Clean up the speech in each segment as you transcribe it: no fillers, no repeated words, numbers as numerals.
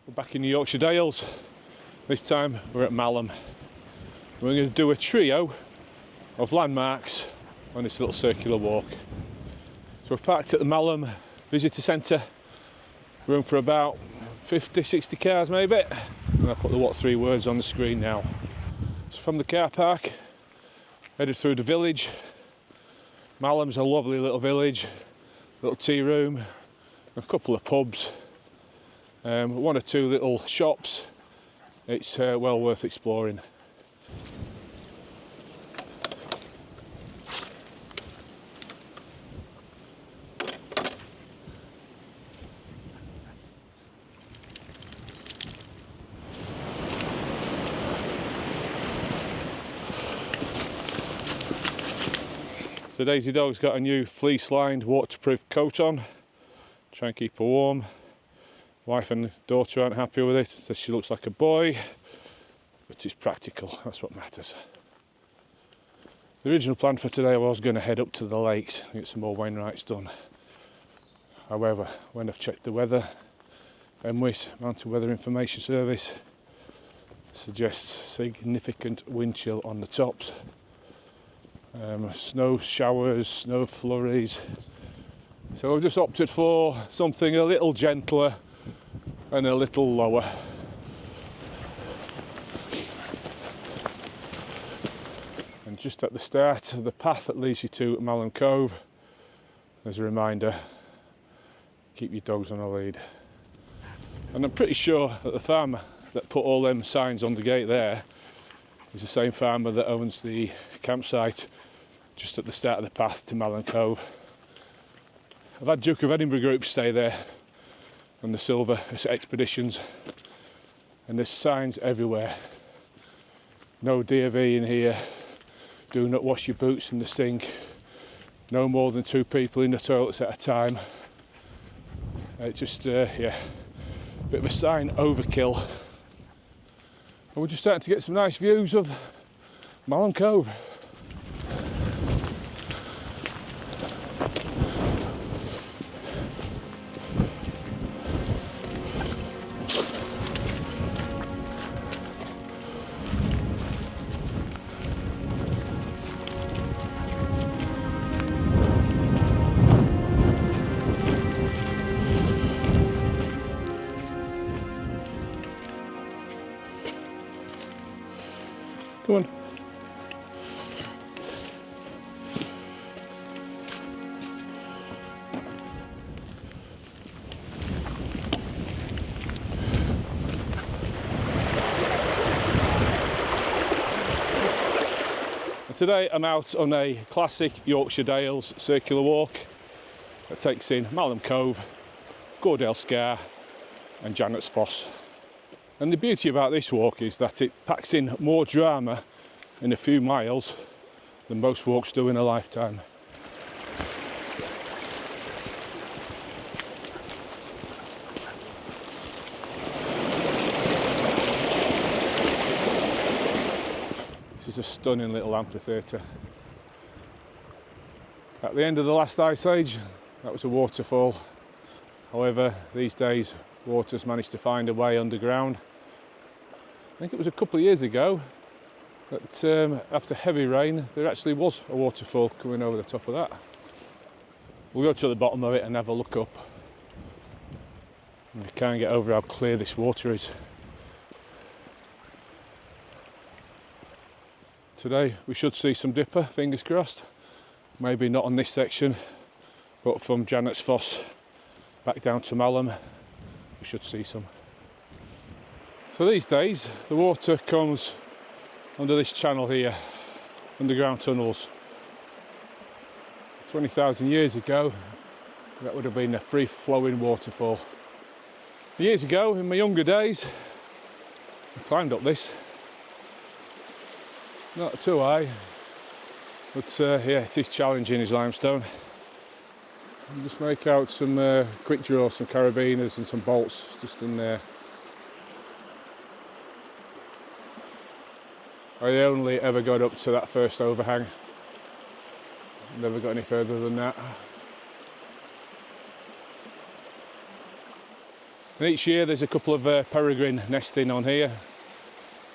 We're back in the Yorkshire Dales. This time we're at Malham. We're going to do a trio of landmarks on this little circular walk. So we're parked at the Malham Visitor Centre, room for about 50-60 cars maybe, and I'll put the what three words on the screen now. So from the car park, headed through the village. Malham's a lovely little village, little tea room, a couple of pubs, one or two little shops. It's well worth exploring. So Daisy Dog's got a new fleece-lined waterproof coat on, try and keep her warm. Wife and daughter aren't happy with it, so she looks like a boy, but it's practical, that's what matters. The original plan for today was going to head up to the lakes and get some more Wainwrights done. However, when I've checked the weather, MWIS, Mountain Weather Information Service, suggests significant wind chill on the tops. Snow showers, snow flurries. So I've just opted for something a little gentler and a little lower. And just at the start of the path that leads you to Malham Cove, there's a reminder, keep your dogs on a lead. And I'm pretty sure that the farmer that put all them signs on the gate there is the same farmer that owns the campsite just at the start of the path to Malham Cove. I've had Duke of Edinburgh groups stay there on the silver expeditions, and there's signs everywhere. No DV in here, do not wash your boots in the sink, no more than 2 people in the toilets at a time. It's just, yeah, a bit of a sign overkill. And we're just starting to get some nice views of Malham Cove. Come on. And today I'm out on a classic Yorkshire Dales circular walk that takes in Malham Cove, Gordale Scar and Janet's Foss. And the beauty about this walk is that it packs in more drama in a few miles than most walks do in a lifetime. This is a stunning little amphitheatre. At the end of the last ice age, that was a waterfall. However, these days, water's managed to find a way underground. I think it was a couple of years ago that after heavy rain there actually was a waterfall coming over the top of that. We'll go to the bottom of it and have a look up. And you can't get over how clear this water is. Today we should see some dipper, fingers crossed. Maybe not on this section, but from Janet's Foss back down to Malham we should see some. So these days the water comes under this channel here, underground tunnels. 20,000 years ago that would have been a free flowing waterfall. Years ago, in my younger days, I climbed up this. Not too high, but yeah, it is challenging as limestone. I'll just make out some quick draw, some carabiners and some bolts just in there. I only ever got up to that first overhang. Never got any further than that. And each year there's a couple of peregrine nesting on here,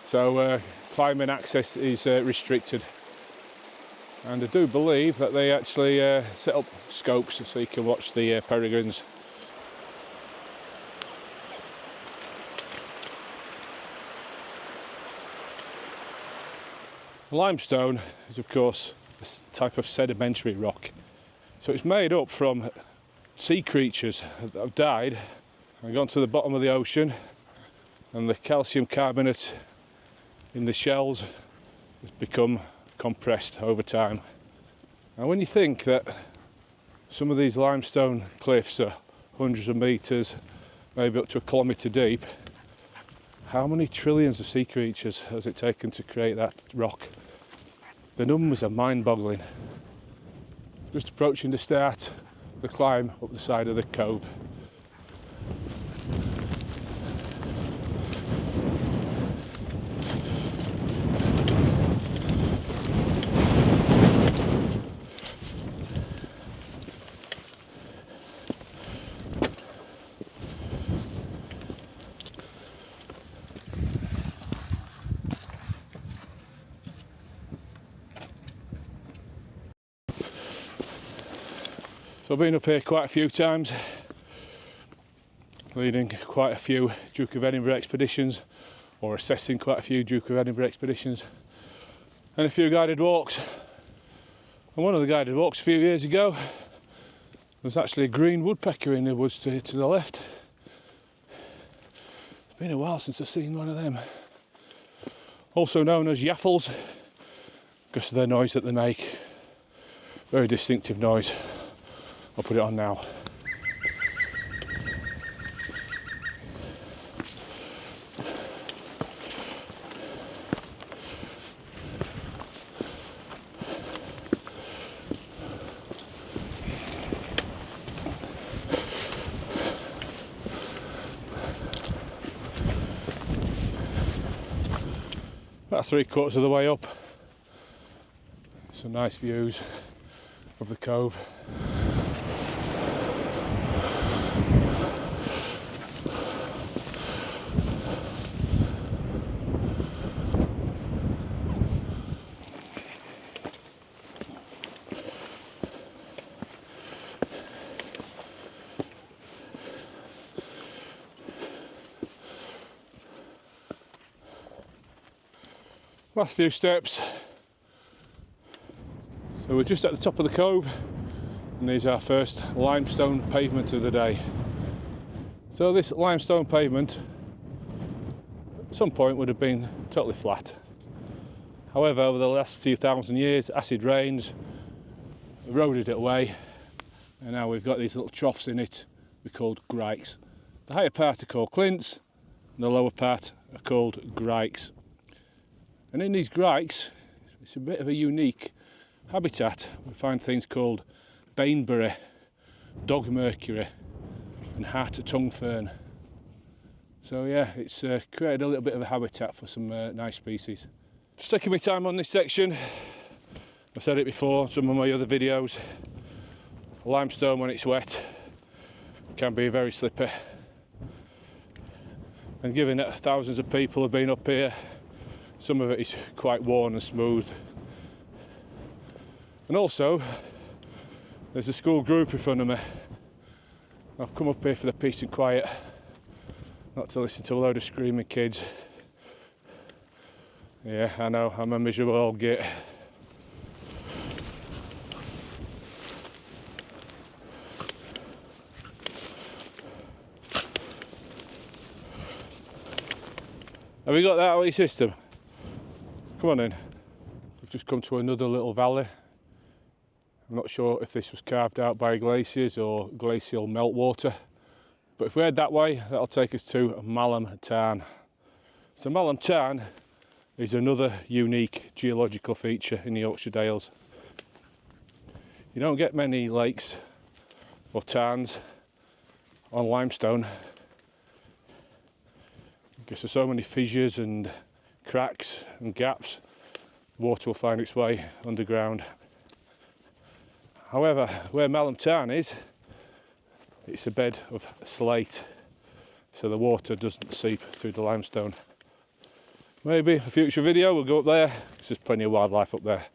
so climbing access is restricted. And I do believe that they actually set up scopes so you can watch the peregrines. Limestone is of course a type of sedimentary rock. So it's made up from sea creatures that have died and gone to the bottom of the ocean, and the calcium carbonate in the shells has become compressed over time. And when you think that some of these limestone cliffs are hundreds of metres, maybe up to a kilometre deep, how many trillions of sea creatures has it taken to create that rock? The numbers are mind-boggling. Just approaching the start of the climb up the side of the cove. So I've been up here quite a few times, leading quite a few Duke of Edinburgh expeditions, or assessing quite a few Duke of Edinburgh expeditions, and a few guided walks. And one of the guided walks a few years ago was actually a green woodpecker in the woods to the left. It's been a while since I've seen one of them. Also known as yaffles, because of the noise that they make. Very distinctive noise. I'll put it on now. About 3/4 of the way up. Some nice views of the cove. Last few steps. So we're just at the top of the cove, and there's our first limestone pavement of the day. So this limestone pavement at some point would have been totally flat. However, over the last few thousand years, acid rains eroded it away, and now we've got these little troughs in it we're called grikes. The higher part are called clints, and the lower part are called grikes. And in these grikes, it's a bit of a unique habitat. We find things called baneberry, dog mercury, and heart-of-tongue fern. So yeah, it's created a little bit of a habitat for some nice species. Just taking my time on this section. I've said it before in some of my other videos. Limestone, when it's wet, can be very slippy. And given that thousands of people have been up here, some of it is quite worn and smooth. And also, there's a school group in front of me. I've come up here for the peace and quiet, not to listen to a load of screaming kids. Yeah, I know, I'm a miserable old git. Have you got that out of your system? Come on in. We've just come to another little valley. I'm not sure if this was carved out by glaciers or glacial meltwater, but if we head that way, that'll take us to Malham Tarn. So Malham Tarn is another unique geological feature in the Yorkshire Dales. You don't get many lakes or tarns on limestone because there's so many fissures and cracks and gaps. Water will find its way underground. However, where Malham Tarn is, it's a bed of slate. so the water doesn't seep through the limestone. Maybe a future video we'll go up there, there's plenty of wildlife up there.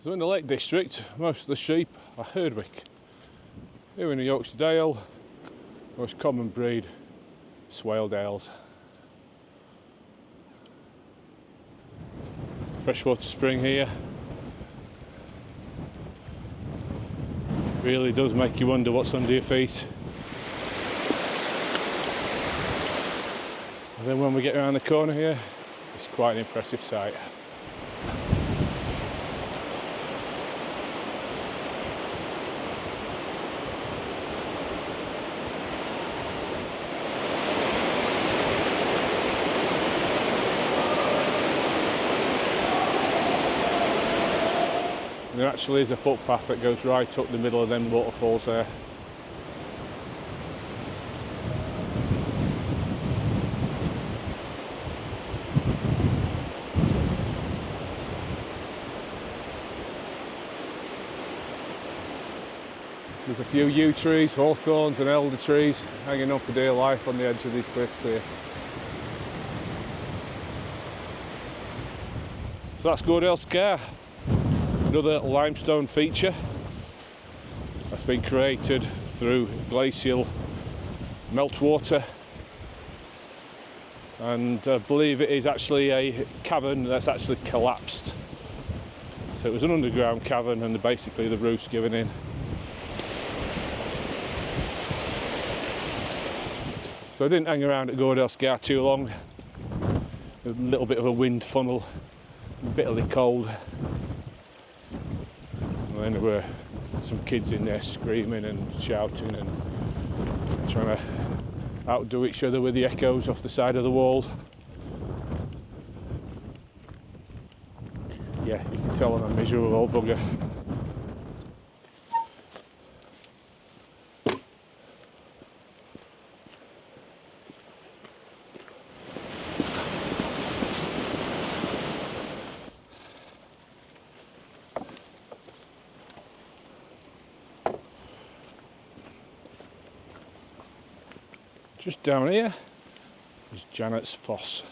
So in the Lake District, most of the sheep are Herdwick. Here in the Yorkshire Dale, most common breed, Swale Dales. Freshwater spring here. Really does make you wonder what's under your feet. And then when we get around the corner here, it's quite an impressive sight. And there actually is a footpath that goes right up the middle of them waterfalls there. There's a few yew trees, hawthorns and elder trees hanging on for dear life on the edge of these cliffs here. So that's Gordale Scar. Another limestone feature that's been created through glacial meltwater, and I believe it is actually a cavern that's actually collapsed. So it was an underground cavern and basically the roof's given in. So I didn't hang around at Gordale Scar too long. A little bit of a wind funnel, bitterly cold. And then there were some kids in there screaming and shouting and trying to outdo each other with the echoes off the side of the wall. Yeah, you can tell I'm a miserable old bugger. Just down here is Janet's Foss.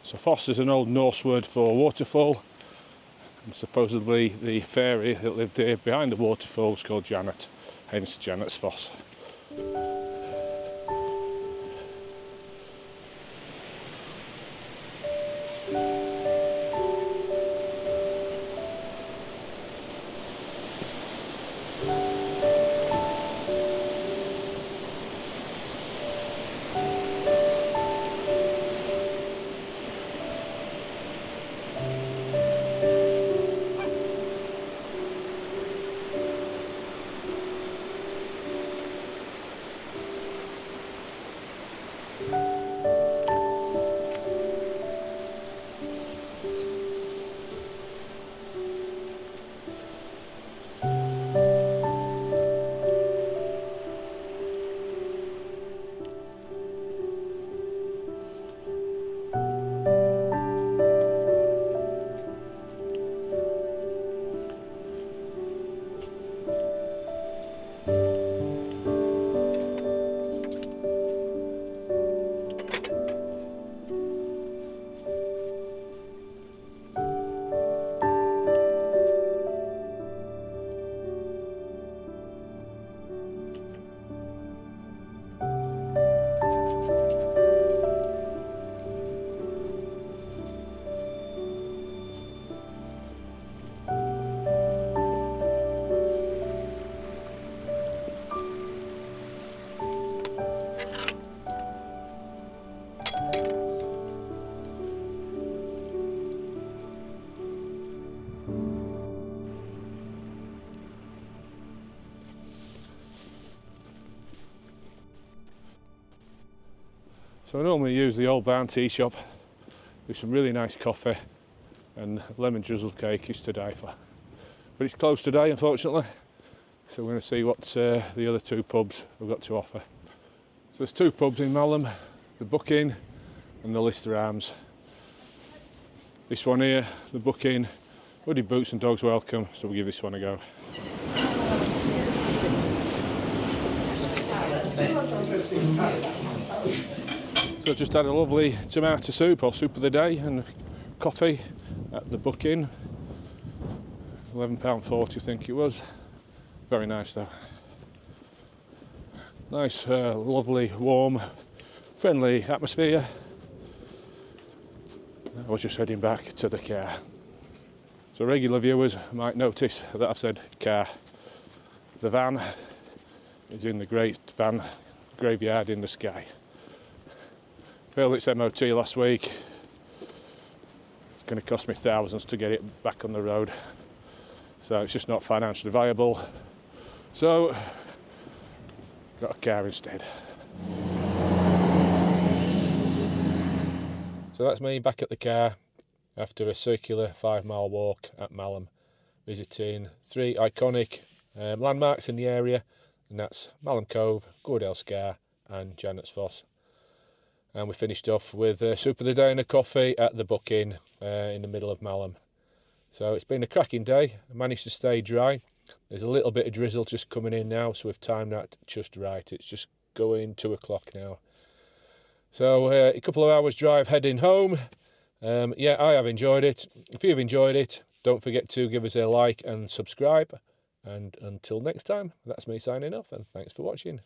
So Foss is an old Norse word for waterfall, and supposedly the fairy that lived here behind the waterfall was called Janet, hence Janet's Foss. So I normally use the Old Barn tea shop, do some really nice coffee, and lemon drizzle cake is to die for. But it's closed today, unfortunately, so we're going to see what the other two pubs have got to offer. So there's two pubs in Malham, the Buck Inn and the Lister Arms. This one here, the Buck Inn, hooded boots and dogs welcome, so we'll give this one a go. So I just had a lovely tomato soup, or soup of the day, and coffee at the Buck Inn. £11.40 I think it was. Very nice though. Nice, lovely, warm, friendly atmosphere. I was just heading back to the car. So regular viewers might notice that I've said car. The van is in the great van graveyard in the sky. Failed its MOT last week. It's going to cost me thousands to get it back on the road. So it's just not financially viable. So, got a car instead. So that's me back at the car after a circular 5-mile walk at Malham, visiting 3 iconic landmarks in the area, and that's Malham Cove, Gordale Scar and Janet's Foss. And we finished off with a soup of the day and a coffee at the Buck Inn in the middle of Malham. So it's been a cracking day. I managed to stay dry. There's a little bit of drizzle just coming in now, so we've timed that just right. It's just going 2 o'clock now. So a couple of hours drive heading home. Yeah, I have enjoyed it. If you've enjoyed it, don't forget to give us a like and subscribe. And until next time, that's me signing off, and thanks for watching.